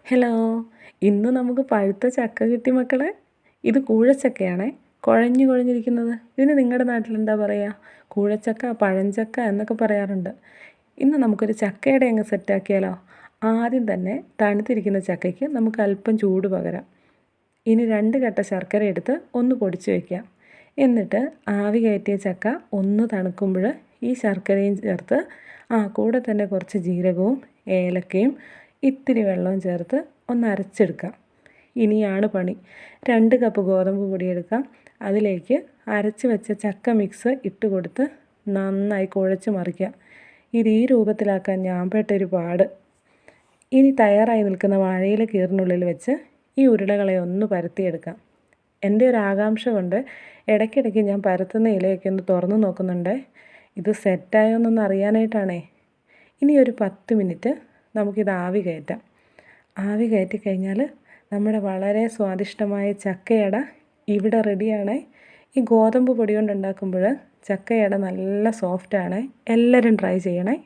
Hello, ഇന്ന് നമുക്ക് പഴുത്ത ചക്ക കിട്ടി മക്കളെ. ഇത് കൂഴച്ചക്കയാണേ, കുഴഞ്ഞു കുഴഞ്ഞിരിക്കുന്നത്. ഇതിന് നിങ്ങളുടെ നാട്ടിലെന്താ പറയുക? കൂഴച്ചക്ക, പഴഞ്ചക്ക എന്നൊക്കെ പറയാറുണ്ട്. ഇന്ന് നമുക്കൊരു ചക്കയുടെ അങ്ങ് സെറ്റാക്കിയാലോ? ആദ്യം തന്നെ തണുത്തിരിക്കുന്ന ചക്കയ്ക്ക് നമുക്ക് അല്പം ചൂട് പകരാം. ഇനി 2 കട്ട ശർക്കര എടുത്ത് ഒന്ന് പൊടിച്ച് വയ്ക്കാം. എന്നിട്ട് ആവി കയറ്റിയ ചക്ക ഒന്ന് തണുക്കുമ്പോൾ ഈ ശർക്കരയും ചേർത്ത് കൂടെ തന്നെ കുറച്ച് ജീരകവും ഏലക്കയും ഇത്തിരി വെള്ളവും ചേർത്ത് ഒന്ന് അരച്ചെടുക്കാം. ഇനിയാണ് പണി. 2 കപ്പ് ഗോതമ്പ് പൊടി എടുക്കാം. അതിലേക്ക് അരച്ച് വെച്ച ചക്ക മിക്സ് ഇട്ട് കൊടുത്ത് നന്നായി കുഴച്ച് മറിക്കാം. ഇത് ഈ രൂപത്തിലാക്കാൻ ഞാൻ പെട്ടൊരു പാട്. ഇനി തയ്യാറായി നിൽക്കുന്ന വാഴയില കീറിനുള്ളിൽ വെച്ച് ഈ ഉരുളകളെ ഒന്ന് പരത്തിയെടുക്കാം. എൻ്റെ ഒരു ആകാംക്ഷ കൊണ്ട് ഇടയ്ക്കിടയ്ക്ക് ഞാൻ പരത്തുന്ന ഇലയൊക്കെ ഒന്ന് തുറന്ന് നോക്കുന്നുണ്ട്. ഇത് സെറ്റായോ എന്നൊന്ന് അറിയാനായിട്ടാണേ. ഇനി ഒരു 10 മിനിറ്റ് നമുക്കിത് ആവി കയറ്റാം. ആവി കയറ്റി കഴിഞ്ഞാൽ നമ്മുടെ വളരെ സ്വാദിഷ്ടമായ ചക്കയട ഇവിടെ റെഡിയാണ്. ഈ ഗോതമ്പ് പൊടി കൊണ്ട് ഉണ്ടാക്കുമ്പോൾ ചക്കയട നല്ല സോഫ്റ്റാണ്. എല്ലാവരും ട്രൈ ചെയ്യണേ.